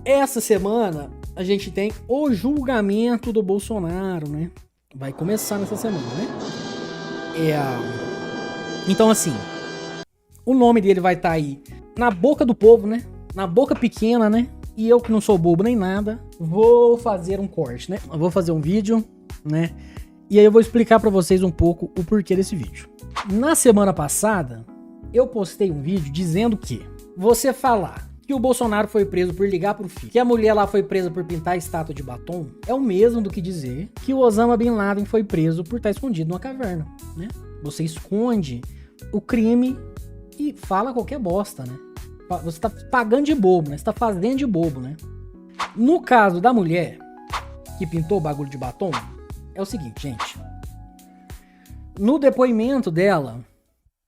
Essa semana a gente tem o julgamento do Bolsonaro, né? Vai começar nessa semana, né? Então, assim, o nome dele vai estar aí na boca do povo, né? Na boca pequena, né? E eu que não sou bobo nem nada, vou fazer um corte, né? Eu vou fazer um vídeo, né? E aí eu vou explicar pra vocês um pouco o porquê desse vídeo. Na semana passada, eu postei um vídeo dizendo que você falar que o Bolsonaro foi preso por ligar pro filho, que a mulher lá foi presa por pintar a estátua de batom, é o mesmo do que dizer que o Osama Bin Laden foi preso por estar escondido numa caverna, né? Você esconde o crime e fala qualquer bosta, né? Você tá pagando de bobo, né? Você tá fazendo de bobo, né? No caso da mulher que pintou o bagulho de batom, é o seguinte, gente. No depoimento dela,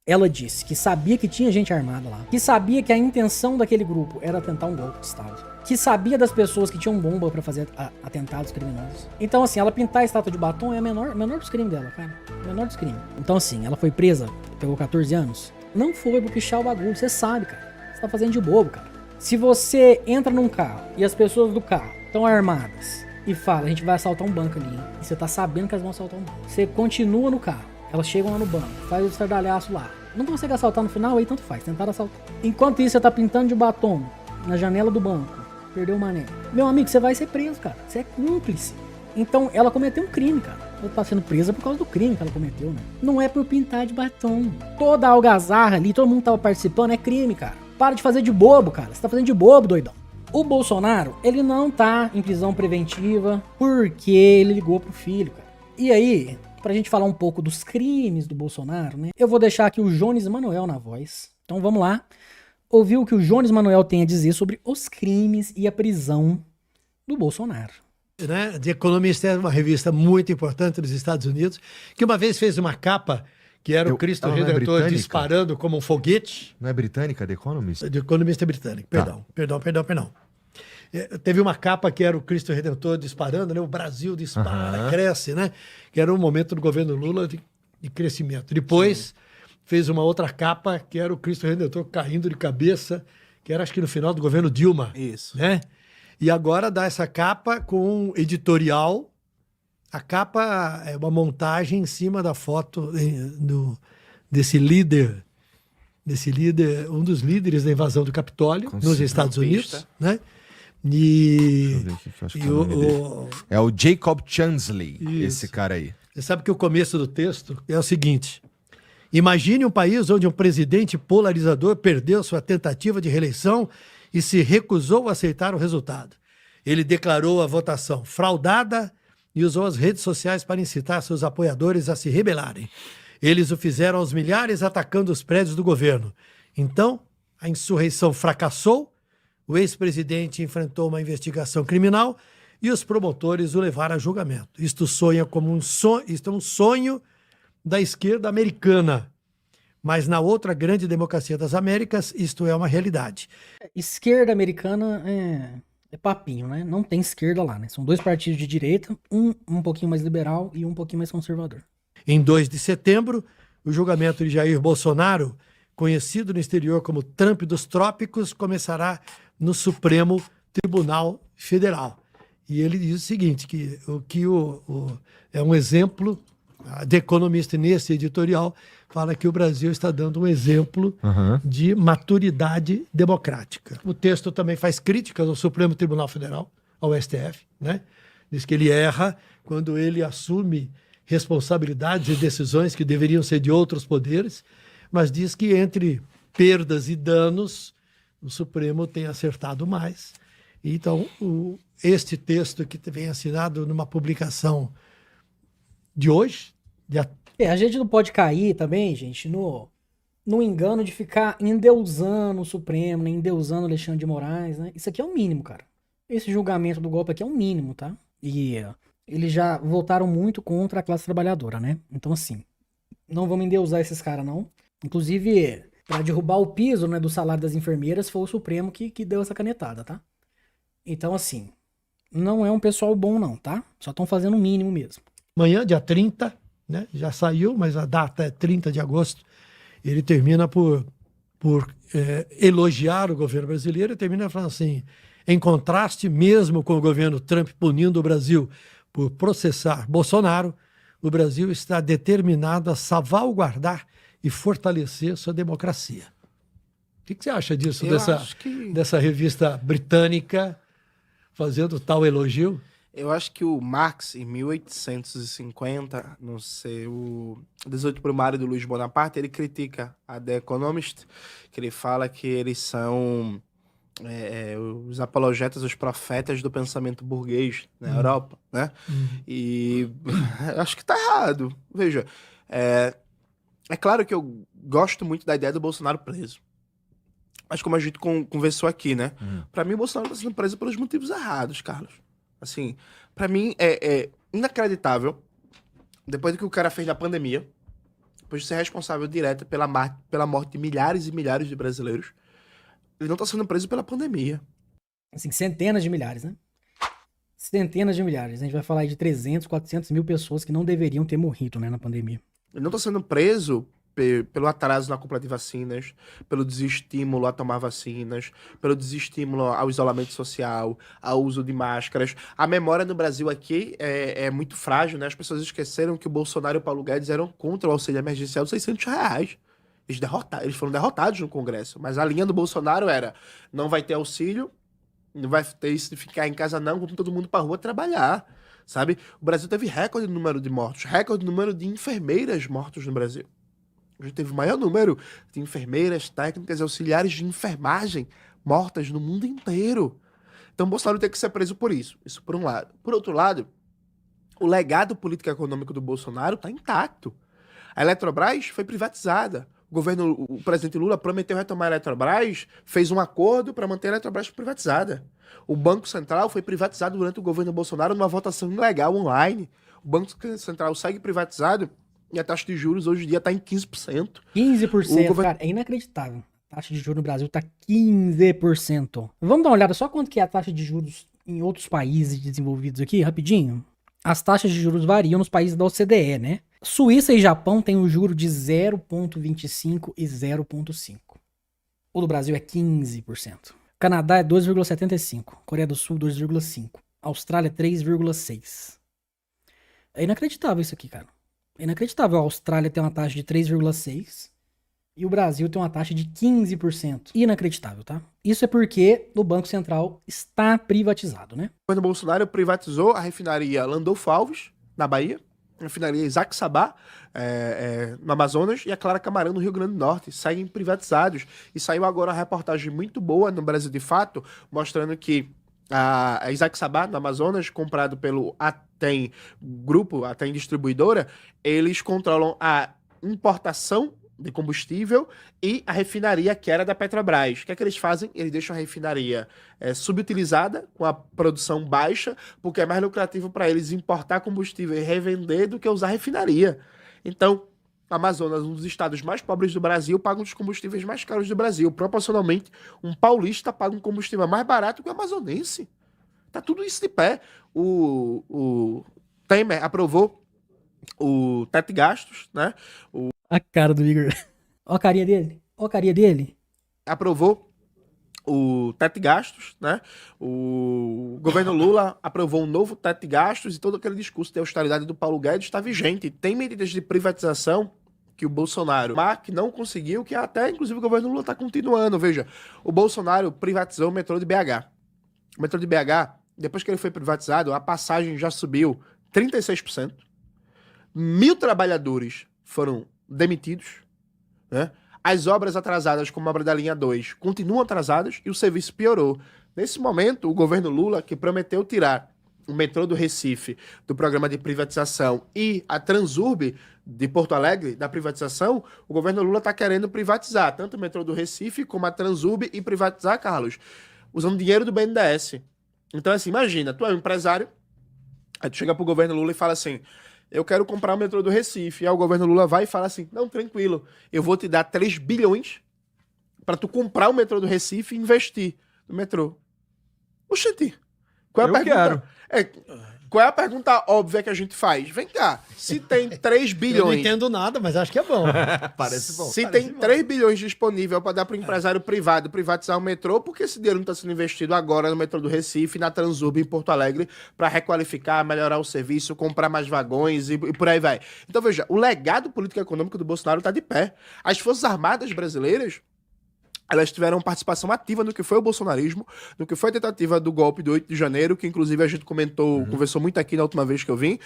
ela disse que sabia que tinha gente armada lá, que sabia que a intenção daquele grupo era tentar um golpe de Estado, que sabia das pessoas que tinham bomba pra fazer atentados criminosos. Então, assim, ela pintar a estátua de batom é a menor dos crimes dela, cara. Menor dos crimes. Então, assim, ela foi presa, pegou 14 anos. Não foi pra pichar o bagulho, você sabe, cara. Você tá fazendo de bobo, cara. Se você entra num carro e as pessoas do carro estão armadas e fala, a gente vai assaltar um banco ali, hein? E você tá sabendo que elas vão assaltar um banco. Você continua no carro, elas chegam lá no banco, faz o estardalhaço lá. Não consegue assaltar no final, aí tanto faz, tentaram assaltar. Enquanto isso, você tá pintando de batom na janela do banco, perdeu o mané. Meu amigo, você vai ser preso, cara. Você é cúmplice. Então, ela cometeu um crime, cara. Ela tá sendo presa por causa do crime que ela cometeu, né? Não é por pintar de batom. Toda a algazarra ali, todo mundo tava participando, é crime, cara. Para de fazer de bobo, cara. Você tá fazendo de bobo, doidão. O Bolsonaro, ele não tá em prisão preventiva porque ele ligou pro filho, cara. E aí, pra gente falar um pouco dos crimes do Bolsonaro, né? Eu vou deixar aqui o Jones Manoel na voz. Então vamos lá. Ouvir o que o Jones Manoel tem a dizer sobre os crimes e a prisão do Bolsonaro. Né? The Economist é uma revista muito importante dos Estados Unidos, que uma vez fez uma capa que era o Cristo Redentor disparando como um foguete. Não é britânica, The Economist? The Economist é britânico, perdão. Teve uma capa que era o Cristo Redentor disparando, né? O Brasil dispara, cresce, né? Que era um momento do governo Lula de crescimento. Depois fez uma outra capa que era o Cristo Redentor caindo de cabeça, que era acho que no final do governo Dilma. Isso. Né? E agora dá essa capa com editorial. A capa é uma montagem em cima da foto desse líder, um dos líderes da invasão do Capitólio nos Estados Unidos, né? É o Jacob Chansley, Isso. esse cara aí. Você sabe que o começo do texto é o seguinte: imagine um país onde um presidente polarizador perdeu sua tentativa de reeleição e se recusou a aceitar o resultado. Ele declarou a votação fraudada e usou as redes sociais para incitar seus apoiadores a se rebelarem. Eles o fizeram aos milhares atacando os prédios do governo. Então, a insurreição fracassou, o ex-presidente enfrentou uma investigação criminal e os promotores o levaram a julgamento. Isto é um sonho da esquerda americana. Mas na outra grande democracia das Américas, isto é uma realidade. Esquerda americana é papinho, né? Não tem esquerda lá, né? São dois partidos de direita, um pouquinho mais liberal e um pouquinho mais conservador. Em 2 de setembro, o julgamento de Jair Bolsonaro, conhecido no exterior como Trump dos Trópicos, começará no Supremo Tribunal Federal. E ele diz o seguinte, que é um exemplo, a The Economist nesse editorial fala que o Brasil está dando um exemplo de maturidade democrática. O texto também faz críticas ao Supremo Tribunal Federal, ao STF, né? Diz que ele erra quando ele assume responsabilidades e decisões que deveriam ser de outros poderes, mas diz que entre perdas e danos, o Supremo tem acertado mais. Então, este texto que vem assinado numa publicação de hoje... A gente não pode cair também, gente, no engano de ficar endeusando o Supremo, né? Endeusando Alexandre de Moraes, né? Isso aqui é o mínimo, cara. Esse julgamento do golpe aqui é o mínimo, tá? E eles já votaram muito contra a classe trabalhadora, né? Então, assim, não vamos endeusar esses caras, não. Inclusive, para derrubar o piso, né, do salário das enfermeiras, foi o Supremo que deu essa canetada, tá? Então, assim, não é um pessoal bom, não, tá? Só estão fazendo o mínimo mesmo. Amanhã, dia 30, né? Já saiu, mas a data é 30 de agosto. Ele termina por elogiar o governo brasileiro e termina falando assim: Em contraste, mesmo com o governo Trump punindo o Brasil por processar Bolsonaro, o Brasil está determinado a salvaguardar e fortalecer sua democracia. O que você acha disso, dessa revista britânica fazendo tal elogio? Eu acho que o Marx, em 1850, no seu 18 Brumário do Luiz Bonaparte, ele critica a The Economist, que ele fala que eles são os apologetas, os profetas do pensamento burguês na Europa, né? E acho que tá errado. Veja, é claro que eu gosto muito da ideia do Bolsonaro preso. Mas como a gente conversou aqui, né? Pra mim, o Bolsonaro tá sendo preso pelos motivos errados, Carlos. Assim, pra mim é inacreditável, depois do que o cara fez na pandemia, depois de ser responsável direto pela morte de milhares e milhares de brasileiros, ele não tá sendo preso pela pandemia. Assim, centenas de milhares, né? Centenas de milhares. A gente vai falar aí de 300, 400 mil pessoas que não deveriam ter morrido, né, na pandemia. Ele não tá sendo preso pelo atraso na compra de vacinas, pelo desestímulo a tomar vacinas, pelo desestímulo ao isolamento social, ao uso de máscaras. A memória no Brasil aqui é muito frágil, né? As pessoas esqueceram que o Bolsonaro e o Paulo Guedes eram contra o auxílio emergencial de R$600. Eles foram derrotados no Congresso, mas a linha do Bolsonaro era: não vai ter auxílio, não vai ter isso de ficar em casa não, vamos todo mundo pra rua trabalhar, sabe? O Brasil teve recorde no número de mortos, recorde no número de enfermeiras mortas no Brasil. A gente teve o maior número de enfermeiras, técnicas e auxiliares de enfermagem mortas no mundo inteiro. Então o Bolsonaro tem que ser preso por isso. Isso por um lado. Por outro lado, o legado político e econômico do Bolsonaro está intacto. A Eletrobras foi privatizada. O presidente Lula prometeu retomar a Eletrobras, fez um acordo para manter a Eletrobras privatizada. O Banco Central foi privatizado durante o governo Bolsonaro numa votação ilegal online. O Banco Central segue privatizado e a taxa de juros hoje em dia está em 15%. 15%, cara, é inacreditável. A taxa de juros no Brasil está 15%. Vamos dar uma olhada só quanto que é a taxa de juros em outros países desenvolvidos aqui, rapidinho. As taxas de juros variam nos países da OCDE, né? Suíça e Japão têm o juro de 0,25 e 0,5. O do Brasil é 15%. Canadá é 2,75. Coreia do Sul, 2,5. Austrália, 3,6. É inacreditável isso aqui, cara. É inacreditável. A Austrália tem uma taxa de 3,6 e o Brasil tem uma taxa de 15%. Inacreditável, tá? Isso é porque o Banco Central está privatizado, né? Quando o Bolsonaro privatizou a refinaria Landolfo Alves, na Bahia, a refinaria Isaac Sabá, no Amazonas, e a Clara Camarão, no Rio Grande do Norte, saem privatizados. E saiu agora uma reportagem muito boa no Brasil de Fato, mostrando que a Isaac Sabá, no Amazonas, comprado pelo Atem Grupo, Atem Distribuidora, eles controlam a importação de combustível e a refinaria que era da Petrobras. O que é que eles fazem? Eles deixam a refinaria subutilizada, com a produção baixa, porque é mais lucrativo para eles importar combustível e revender do que usar a refinaria. Então, Amazonas, um dos estados mais pobres do Brasil, paga um dos combustíveis mais caros do Brasil. Proporcionalmente, um paulista paga um combustível mais barato que o amazonense. Tá tudo isso de pé. O Temer aprovou o teto de gastos, né? A cara do Igor. Ó a carinha dele. Ó a carinha dele. Aprovou o teto de gastos, né? O governo Lula aprovou um novo teto de gastos e todo aquele discurso de austeridade do Paulo Guedes está vigente. Tem medidas de privatização que o Bolsonaro que não conseguiu, que até, inclusive, o governo Lula está continuando. Veja, o Bolsonaro privatizou o metrô de BH. O metrô de BH, depois que ele foi privatizado, a passagem já subiu 36%. 1.000 trabalhadores foram demitidos, né? As obras atrasadas, como a obra da linha 2, continuam atrasadas e o serviço piorou. Nesse momento, o governo Lula, que prometeu tirar o metrô do Recife do programa de privatização e a Transurb de Porto Alegre da privatização, o governo Lula está querendo privatizar tanto o metrô do Recife como a Transurb e privatizar, Carlos, usando dinheiro do BNDES. Então, assim, imagina, tu é um empresário, aí tu chega pro governo Lula e fala assim: eu quero comprar o metrô do Recife. E aí o governo Lula vai e fala assim: não, tranquilo, eu vou te dar 3 bilhões para tu comprar o metrô do Recife e investir no metrô. Oxente, qual é a pergunta? Quero. Qual é a pergunta óbvia que a gente faz? Vem cá, se tem 3 Eu não bilhões... entendo nada, mas acho que é bom. Parece bom. Se tem 3 bilhões disponível para dar para o empresário privado privatizar o metrô, por que esse dinheiro não está sendo investido agora no metrô do Recife, na Transurb em Porto Alegre, para requalificar, melhorar o serviço, comprar mais vagões e por aí vai? Então veja, o legado político e econômico do Bolsonaro está de pé. As Forças Armadas brasileiras, elas tiveram participação ativa no que foi o bolsonarismo, no que foi a tentativa do golpe do 8 de janeiro, que inclusive a gente conversou muito aqui na última vez que eu vim,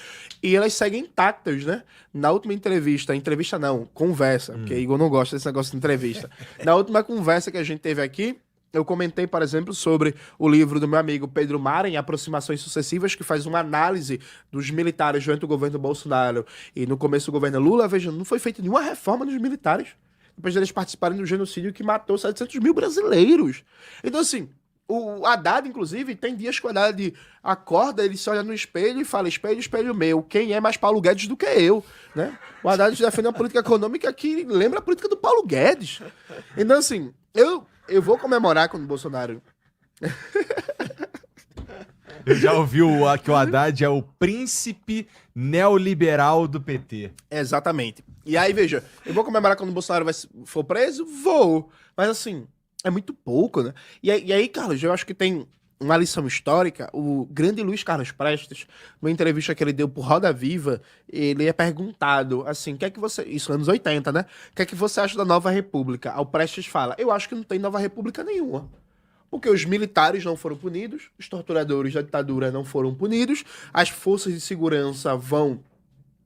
e elas seguem intactas, né? Na última entrevista não, conversa, porque Igor não gosta desse negócio de entrevista. Na última conversa que a gente teve aqui, eu comentei, por exemplo, sobre o livro do meu amigo Pedro Maren, Aproximações Sucessivas, que faz uma análise dos militares durante o governo Bolsonaro e no começo do governo Lula. Veja, não foi feita nenhuma reforma dos militares, depois deles participarem do genocídio que matou 700 mil brasileiros. Então, assim, o Haddad, inclusive, tem dias que o Haddad acorda, ele se olha no espelho e fala, espelho, espelho meu, quem é mais Paulo Guedes do que eu, né? O Haddad defende uma política econômica que lembra a política do Paulo Guedes. Então, assim, eu vou comemorar quando o Bolsonaro... Eu já ouvi que o Haddad é o príncipe neoliberal do PT. Exatamente. E aí, veja, eu vou comemorar quando o Bolsonaro for preso? Vou. Mas, assim, é muito pouco, né? E aí, Carlos, eu acho que tem uma lição histórica. O grande Luiz Carlos Prestes, numa entrevista que ele deu por Roda Viva, ele é perguntado, assim, o que é que você... Isso, anos 80, né? O que é que você acha da Nova República? O Prestes fala, eu acho que não tem Nova República nenhuma. Porque os militares não foram punidos, os torturadores da ditadura não foram punidos, as forças de segurança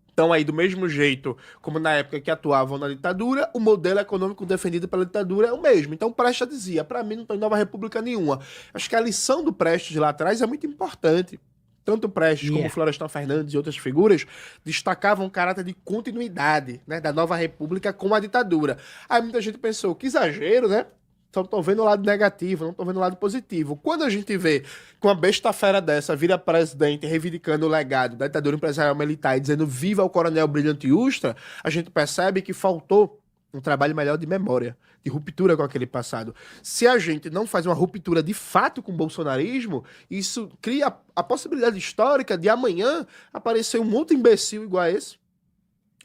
estão aí do mesmo jeito como na época que atuavam na ditadura, o modelo econômico defendido pela ditadura é o mesmo. Então Prestes dizia, para mim não tem Nova República nenhuma. Acho que a lição do Prestes lá atrás é muito importante. Tanto o Prestes como o Florestan Fernandes e outras figuras destacavam o caráter de continuidade, né, da Nova República com a ditadura. Aí muita gente pensou, que exagero, né? Só tô vendo o lado negativo, não tô vendo o lado positivo. Quando a gente vê que uma besta-fera dessa vira presidente reivindicando o legado da ditadura empresarial militar e dizendo viva o coronel Brilhante Ustra, a gente percebe que faltou um trabalho melhor de memória, de ruptura com aquele passado. Se a gente não faz uma ruptura de fato com o bolsonarismo, isso cria a possibilidade histórica de amanhã aparecer um outro imbecil igual a esse.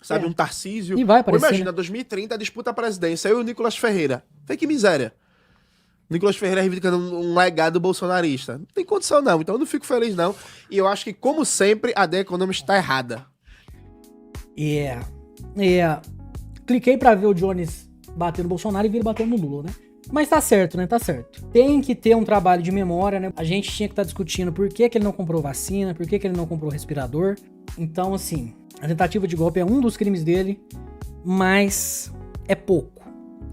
Sabe, um Tarcísio. E vai aparecer, imagina, né? 2030, a disputa à presidência. Eu e o Nicolas Ferreira. Vê que miséria. Nicolas Ferreira reivindicando um legado bolsonarista. Não tem condição, não. Então eu não fico feliz, não. E eu acho que, como sempre, a The Economist está errada. Cliquei pra ver o Jones bater no Bolsonaro e vir bater no Lula, né? Mas tá certo, né? Tá certo. Tem que ter um trabalho de memória, né? A gente tinha que estar discutindo por que ele não comprou vacina, por que ele não comprou respirador. Então, assim, a tentativa de golpe é um dos crimes dele, mas é pouco.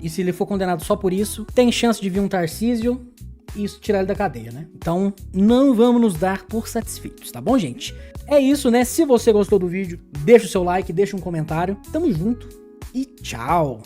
E se ele for condenado só por isso, tem chance de vir um Tarcísio e isso tirar ele da cadeia, né? Então, não vamos nos dar por satisfeitos, tá bom, gente? É isso, né? Se você gostou do vídeo, deixa o seu like, deixa um comentário. Tamo junto e tchau!